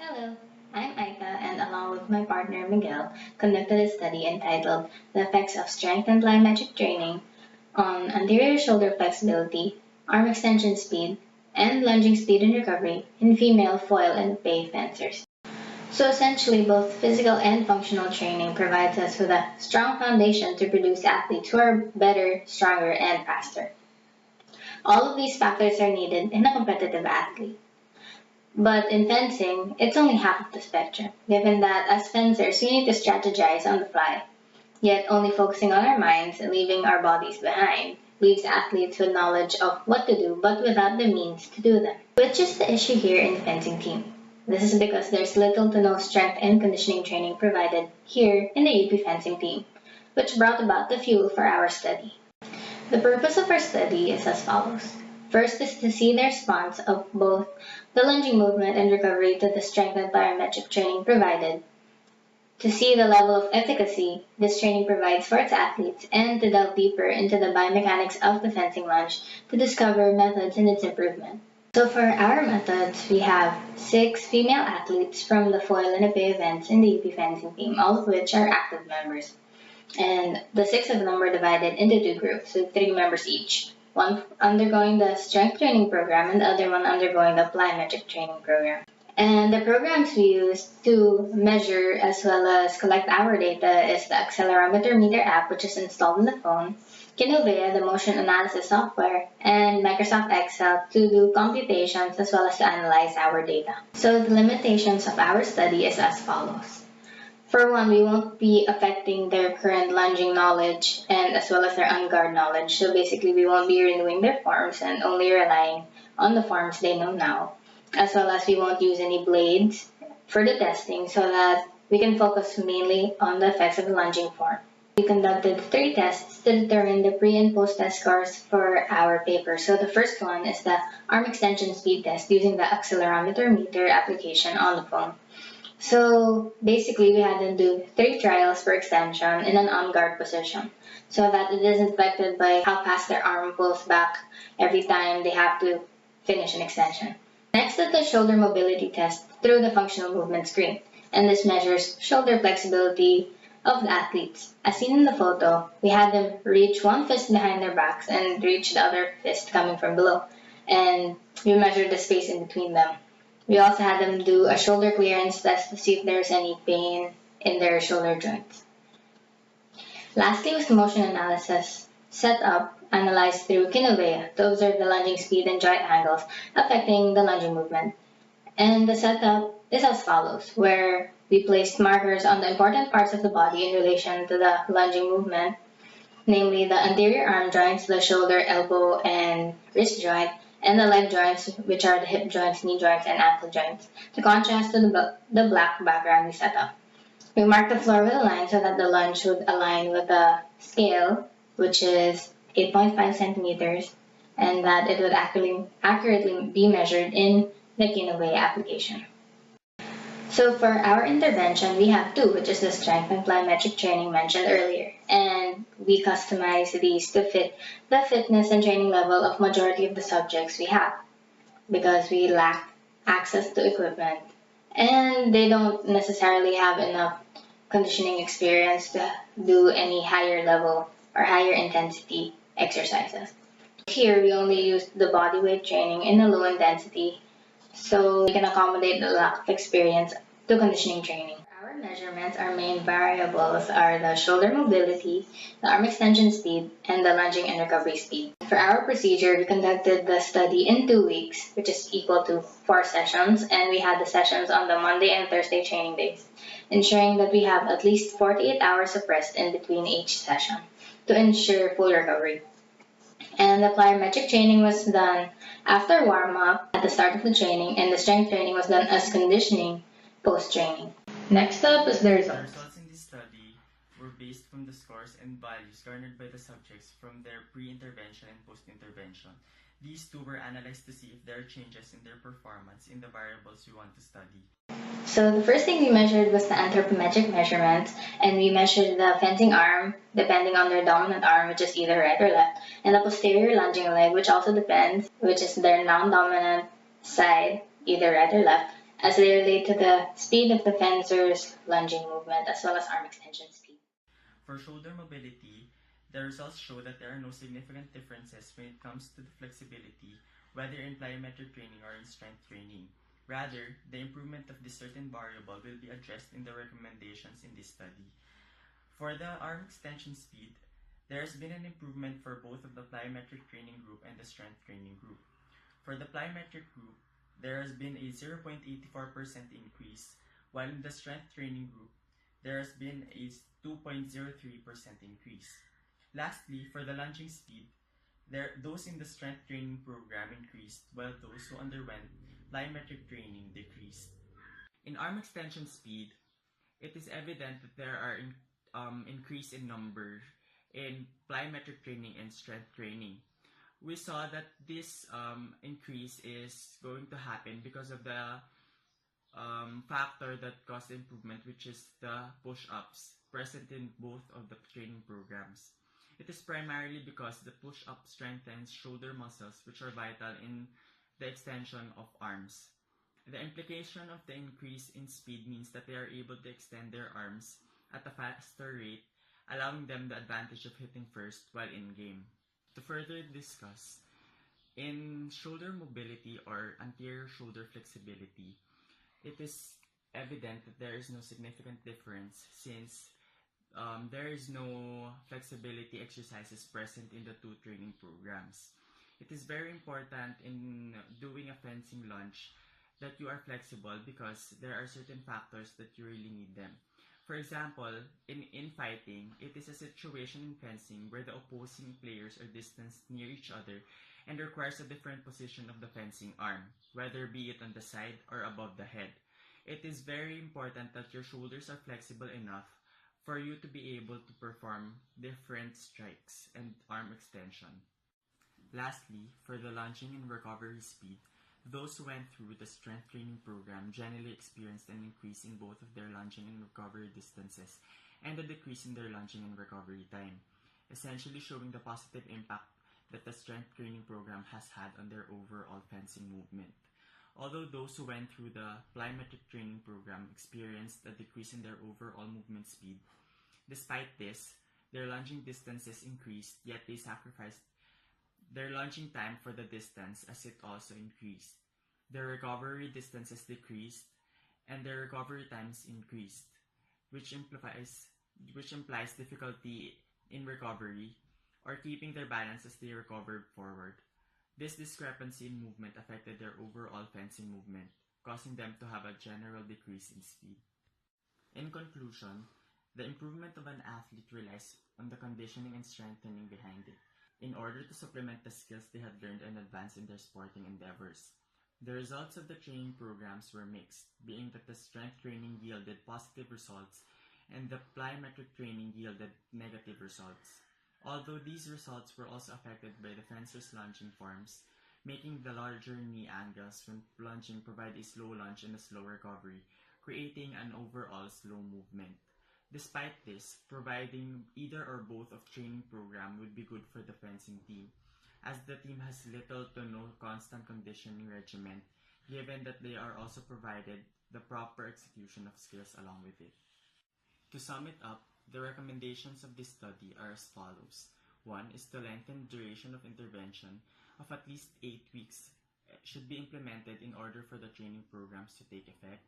Hello, I'm Aika and along with my partner Miguel conducted a study entitled The Effects of Strength and Plyometric Training on Anterior Shoulder Flexibility, Arm Extension Speed, and Lunging Speed and Recovery in female foil and épée fencers. So essentially both physical and functional training provides us with a strong foundation to produce athletes who are better, stronger, and faster. All of these factors are needed in a competitive athlete. But in fencing, it's only half of the spectrum, given that as fencers, we need to strategize on the fly. Yet only focusing on our minds and leaving our bodies behind leaves athletes with knowledge of what to do but without the means to do them. Which is the issue here in the fencing team. This is because there's little to no strength and conditioning training provided here in the UP fencing team, which brought about the fuel for our study. The purpose of our study is as follows. First is to see the response of both the lunging movement and recovery to the strength and plyometric training provided, to see the level of efficacy this training provides for its athletes, and to delve deeper into the biomechanics of the fencing lunge to discover methods in its improvement. So for our methods, we have 6 female athletes from the foil and épée events in the UP fencing team, all of which are active members. And the 6 of them were divided into 2 groups with 3 members each. One undergoing the strength training program and the other one undergoing the plyometric training program. And the programs we use to measure as well as collect our data is the accelerometer meter app, which is installed in the phone, Kinovea, the motion analysis software, and Microsoft Excel to do computations as well as to analyze our data. So the limitations of our study is as follows. For one, we won't be affecting their current lunging knowledge and as well as their on-guard knowledge. So basically, we won't be renewing their forms and only relying on the forms they know now. As well as we won't use any blades for the testing so that we can focus mainly on the effects of the lunging form. We conducted 3 tests to determine the pre- and post-test scores for our paper. So the first one is the arm extension speed test using the accelerometer meter application on the phone. So basically, we had them do 3 trials per extension in an on-guard position so that it isn't affected by how fast their arm pulls back every time they have to finish an extension. Next is the shoulder mobility test through the functional movement screen, and this measures shoulder flexibility of the athletes. As seen in the photo, we had them reach one fist behind their backs and reach the other fist coming from below, and we measured the space in between them. We also had them do a shoulder clearance test to see if there's any pain in their shoulder joints. Lastly was the motion analysis set up, analyzed through Kinovea to observe the lunging speed and joint angles affecting the lunging movement. And the setup is as follows, where we placed markers on the important parts of the body in relation to the lunging movement, namely the anterior arm joints, the shoulder, elbow, and wrist joint, and the leg joints, which are the hip joints, knee joints, and ankle joints, to contrast to the black background we set up. We marked the floor with a line so that the lunge would align with the scale, which is 8.5 centimeters, and that it would accurately be measured in the Kinovea application. So for our intervention, we have 2, which is the strength and plyometric training mentioned earlier. And we customize these to fit the fitness and training level of majority of the subjects we have because we lack access to equipment and they don't necessarily have enough conditioning experience to do any higher level or higher intensity exercises. Here, we only use the body weight training in a low intensity so we can accommodate the lack of experience to conditioning training. Our measurements, our main variables are the shoulder mobility, the arm extension speed, and the lunging and recovery speed. For our procedure, we conducted the study in 2 weeks, which is equal to 4 sessions, and we had the sessions on the Monday and Thursday training days, ensuring that we have at least 48 hours of rest in between each session to ensure full recovery. And the plyometric training was done after warm-up at the start of the training, and the strength training was done as conditioning post-training. Next up is the results. The results in this study were based from the scores and values garnered by the subjects from their pre-intervention and post-intervention. These 2 were analyzed to see if there are changes in their performance in the variables we want to study. So the first thing we measured was the anthropometric measurements, and we measured the fencing arm depending on their dominant arm, which is either right or left, and the posterior lunging leg, which also depends, which is their non-dominant side, either right or left, as they relate to the speed of the fencer's lunging movement as well as arm extension speed. For shoulder mobility, the results show that there are no significant differences when it comes to the flexibility, whether in plyometric training or in strength training. Rather, the improvement of this certain variable will be addressed in the recommendations in this study. For the arm extension speed, there has been an improvement for both of the plyometric training group and the strength training group. For the plyometric group, there has been a 0.84% increase, while in the strength training group, there has been a 2.03% increase. Lastly, for the lunging speed, those in the strength training program increased, while those who underwent plyometric training decreased. In arm extension speed, it is evident that there are increase in number in plyometric training and strength training. We saw that this increase is going to happen because of the factor that caused improvement, which is the push-ups present in both of the training programs. It is primarily because the push-up strengthens shoulder muscles, which are vital in the extension of arms. The implication of the increase in speed means that they are able to extend their arms at a faster rate, allowing them the advantage of hitting first while in game. To further discuss, in shoulder mobility or anterior shoulder flexibility, it is evident that there is no significant difference since there is no flexibility exercises present in the two training programs. It is very important in doing a fencing lunge that you are flexible because there are certain factors that you really need them. For example, in fighting, it is a situation in fencing where the opposing players are distanced near each other and requires a different position of the fencing arm, whether be it on the side or above the head. It is very important that your shoulders are flexible enough for you to be able to perform different strikes and arm extension. Lastly, for the lunging and recovery speed, those who went through the strength training program generally experienced an increase in both of their lunging and recovery distances and a decrease in their lunging and recovery time, essentially showing the positive impact that the strength training program has had on their overall fencing movement. Although those who went through the plyometric training program experienced a decrease in their overall movement speed, despite this, their lunging distances increased, yet they sacrificed their lunging time for the distance as it also increased. Their recovery distances decreased, and their recovery times increased, which implies difficulty in recovery or keeping their balance as they recovered forward. This discrepancy in movement affected their overall fencing movement, causing them to have a general decrease in speed. In conclusion, the improvement of an athlete relies on the conditioning and strengthening behind it, in order to supplement the skills they had learned and advance in their sporting endeavors. The results of the training programs were mixed, being that the strength training yielded positive results and the plyometric training yielded negative results. Although these results were also affected by the fencer's lunging forms, making the larger knee angles when lunging provide a slow lunge and a slow recovery, creating an overall slow movement. Despite this, providing either or both of training program would be good for the fencing team, as the team has little to no constant conditioning regimen, given that they are also provided the proper execution of skills along with it. To sum it up, the recommendations of this study are as follows. 1 is the length and duration of intervention of at least 8 weeks should be implemented in order for the training programs to take effect.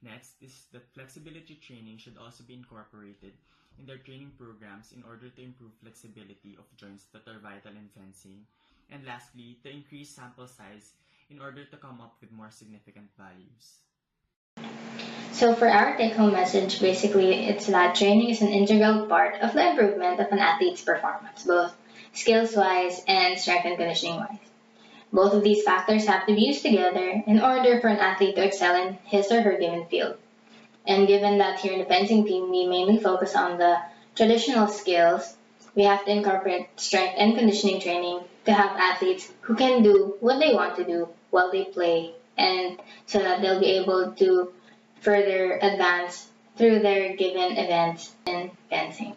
Next is that flexibility training should also be incorporated in their training programs in order to improve flexibility of joints that are vital in fencing. And lastly, to increase sample size in order to come up with more significant values. So for our take-home message, basically, it's that training is an integral part of the improvement of an athlete's performance, both skills-wise and strength and conditioning-wise. Both of these factors have to be used together in order for an athlete to excel in his or her given field. And given that here in the fencing team, we mainly focus on the traditional skills, we have to incorporate strength and conditioning training to have athletes who can do what they want to do while they play, and so that they'll be able to further advance through their given events in fencing.